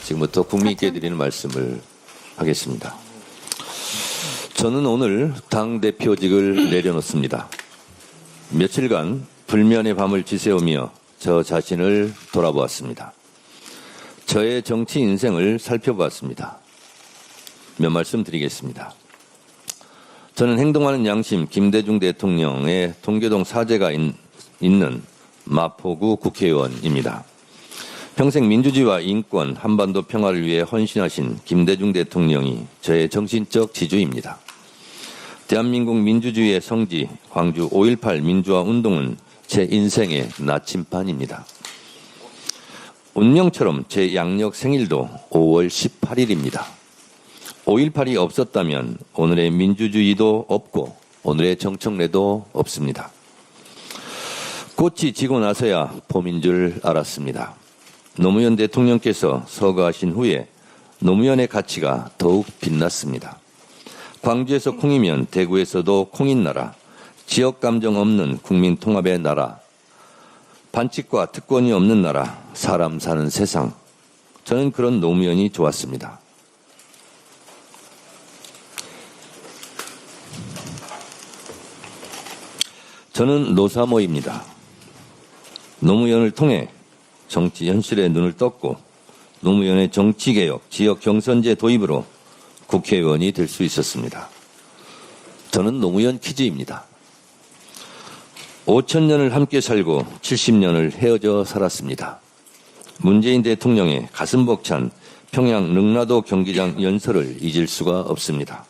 지금부터 국민께 드리는 말씀을 하겠습니다. 저는 오늘 당대표직을 내려놓습니다. 며칠간 불면의 밤을 지새우며 저 자신을 돌아보았습니다. 저의 정치 인생을 살펴보았습니다. 몇 말씀 드리겠습니다. 저는 행동하는 양심 김대중 대통령의 동교동 사제가 있는 마포구 국회의원입니다. 평생 민주주의와 인권, 한반도 평화를 위해 헌신하신 김대중 대통령이 저의 정신적 지주입니다. 대한민국 민주주의의 성지, 광주 5.18 민주화 운동은 제 인생의 나침판입니다. 운명처럼 제 양력 생일도 5월 18일입니다. 5.18이 없었다면 오늘의 민주주의도 없고 오늘의 정청래도 없습니다. 꽃이 지고 나서야 봄인 줄 알았습니다. 노무현 대통령께서 서거하신 후에 노무현의 가치가 더욱 빛났습니다. 광주에서 콩이면 대구에서도 콩인 나라, 지역 감정 없는 국민 통합의 나라, 반칙과 특권이 없는 나라, 사람 사는 세상. 저는 그런 노무현이 좋았습니다. 저는 노사모입니다. 노무현을 통해 정치 현실에 눈을 떴고 노무현의 정치개혁, 지역 경선제 도입으로 국회의원이 될 수 있었습니다. 저는 노무현 키즈입니다. 5,000년을 함께 살고 70년을 헤어져 살았습니다. 문재인 대통령의 가슴 벅찬 평양 릉라도 경기장 연설을 잊을 수가 없습니다.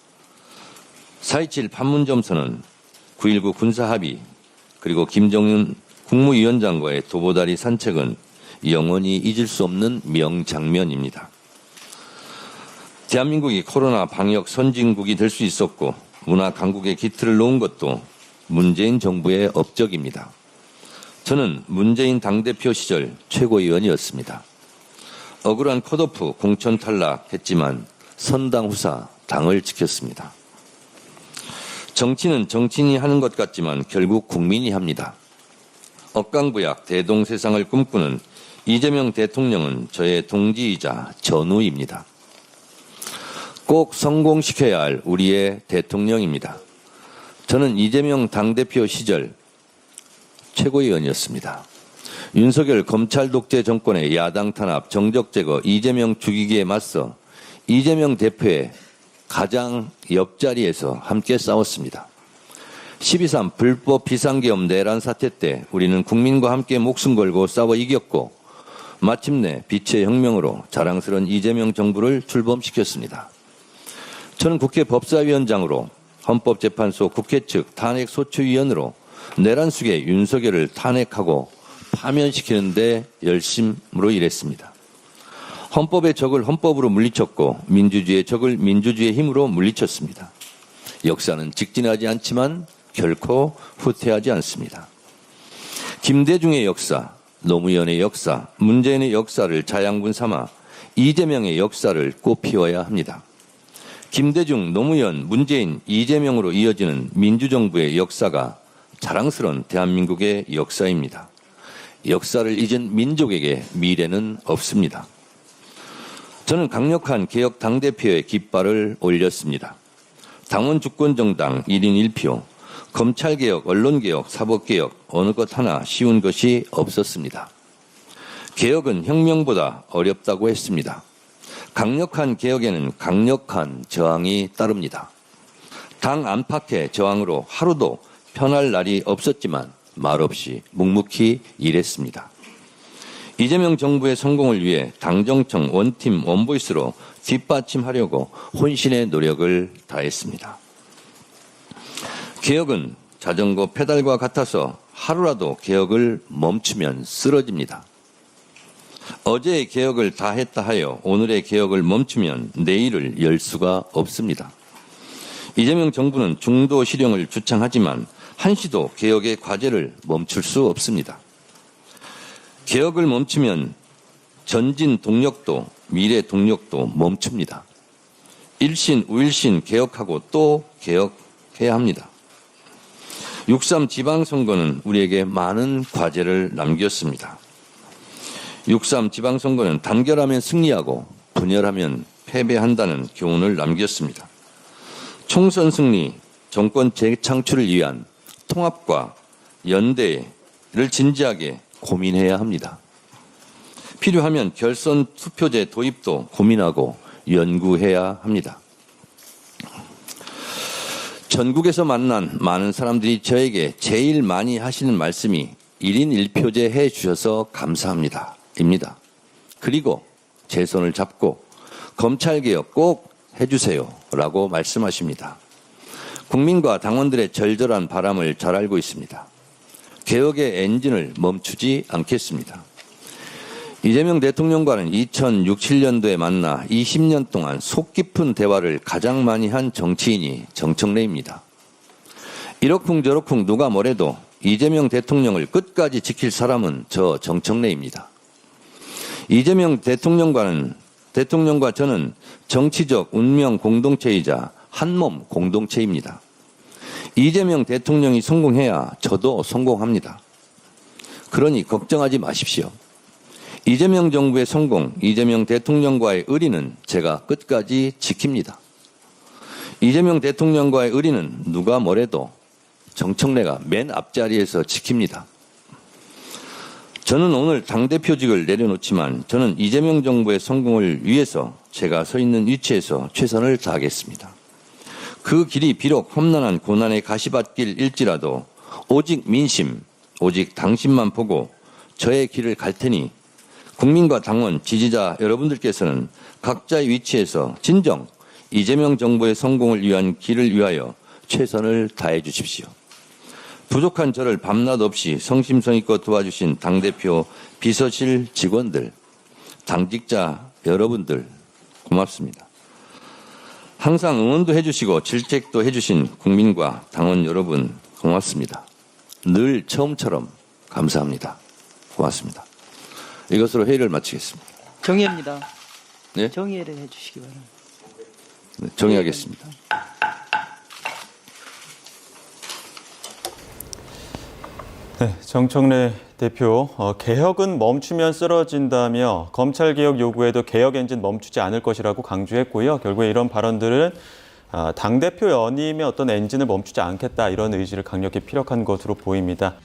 4.27 판문점선언, 9.19 군사합의, 그리고 김정은 국무위원장과의 도보다리 산책은 영원히 잊을 수 없는 명장면입니다. 대한민국이 코로나 방역 선진국이 될 수 있었고 문화 강국의 기틀을 놓은 것도 문재인 정부의 업적입니다. 저는 문재인 당대표 시절 최고위원이었습니다. 억울한 컷오프 공천 탈락했지만 선당 후사 당을 지켰습니다. 정치는 정치인이 하는 것 같지만 결국 국민이 합니다. 억강부약 대동세상을 꿈꾸는 이재명 대통령은 저의 동지이자 전우입니다. 꼭 성공시켜야 할 우리의 대통령입니다. 저는 이재명 당대표 시절 최고위원이었습니다. 윤석열 검찰 독재 정권의 야당 탄압, 정적 제거, 이재명 죽이기에 맞서 이재명 대표의 가장 옆자리에서 함께 싸웠습니다. 12.3 불법 비상계엄 내란 사태 때 우리는 국민과 함께 목숨 걸고 싸워 이겼고 마침내 빛의 혁명으로 자랑스러운 이재명 정부를 출범시켰습니다. 저는 국회 법사위원장으로 헌법재판소 국회 측 탄핵소추위원으로 내란 속의 윤석열을 탄핵하고 파면시키는 데 열심으로 일했습니다. 헌법의 적을 헌법으로 물리쳤고 민주주의의 적을 민주주의의 힘으로 물리쳤습니다. 역사는 직진하지 않지만 결코 후퇴하지 않습니다. 김대중의 역사, 노무현의 역사, 문재인의 역사를 자양분 삼아 이재명의 역사를 꽃피워야 합니다. 김대중, 노무현, 문재인, 이재명으로 이어지는 민주정부의 역사가 자랑스러운 대한민국의 역사입니다. 역사를 잊은 민족에게 미래는 없습니다. 저는 강력한 개혁 당대표의 깃발을 올렸습니다. 당원 주권정당 1인 1표, 검찰개혁, 언론개혁, 사법개혁 어느 것 하나 쉬운 것이 없었습니다. 개혁은 혁명보다 어렵다고 했습니다. 강력한 개혁에는 강력한 저항이 따릅니다. 당 안팎의 저항으로 하루도 편할 날이 없었지만 말없이 묵묵히 일했습니다. 이재명 정부의 성공을 위해 당정청 원팀 원보이스로 뒷받침하려고 혼신의 노력을 다했습니다. 개혁은 자전거 페달과 같아서 하루라도 개혁을 멈추면 쓰러집니다. 어제의 개혁을 다 했다 하여 오늘의 개혁을 멈추면 내일을 열 수가 없습니다. 이재명 정부는 중도 실형을 주창하지만 한시도 개혁의 과제를 멈출 수 없습니다. 개혁을 멈추면 전진 동력도 미래 동력도 멈춥니다. 일신 우일신 개혁하고 또 개혁해야 합니다. 6.3 지방선거는 우리에게 많은 과제를 남겼습니다. 6.3 지방선거는 단결하면 승리하고 분열하면 패배한다는 교훈을 남겼습니다. 총선 승리, 정권 재창출을 위한 통합과 연대를 진지하게 고민해야 합니다. 필요하면 결선 투표제 도입도 고민하고 연구해야 합니다. 전국에서 만난 많은 사람들이 저에게 제일 많이 하시는 말씀이 1인 1표제 해주셔서 감사합니다. 입니다. 그리고 제 손을 잡고 검찰개혁 꼭 해주세요. 라고 말씀하십니다. 국민과 당원들의 절절한 바람을 잘 알고 있습니다. 개혁의 엔진을 멈추지 않겠습니다. 이재명 대통령과는 2006, 7년도에 만나 20년 동안 속 깊은 대화를 가장 많이 한 정치인이 정청래입니다. 이러쿵저러쿵 누가 뭐래도 이재명 대통령을 끝까지 지킬 사람은 저 정청래입니다. 이재명 대통령과 저는 정치적 운명 공동체이자 한몸 공동체입니다. 이재명 대통령이 성공해야 저도 성공합니다. 그러니 걱정하지 마십시오. 이재명 정부의 성공, 이재명 대통령과의 의리는 제가 끝까지 지킵니다. 이재명 대통령과의 의리는 누가 뭐래도 정청래가 맨 앞자리에서 지킵니다. 저는 오늘 당대표직을 내려놓지만 저는 이재명 정부의 성공을 위해서 제가 서 있는 위치에서 최선을 다하겠습니다. 그 길이 비록 험난한 고난의 가시밭길일지라도 오직 민심, 오직 당신만 보고 저의 길을 갈 테니 국민과 당원, 지지자 여러분들께서는 각자의 위치에서 진정 이재명 정부의 성공을 위한 길을 위하여 최선을 다해 주십시오. 부족한 저를 밤낮 없이 성심성의껏 도와주신 당대표 비서실 직원들, 당직자 여러분들 고맙습니다. 항상 응원도 해주시고 질책도 해주신 국민과 당원 여러분 고맙습니다. 늘 처음처럼 감사합니다. 고맙습니다. 이것으로 회의를 마치겠습니다. 정의합니다. 네? 정의를 해주시기 바랍니다. 네, 정의하겠습니다. 네, 정청래 대표, 개혁은 멈추면 쓰러진다며 검찰개혁 요구에도 개혁 엔진 멈추지 않을 것이라고 강조했고요. 결국에 이런 발언들은 당대표 연임의 어떤 엔진을 멈추지 않겠다 이런 의지를 강력히 피력한 것으로 보입니다.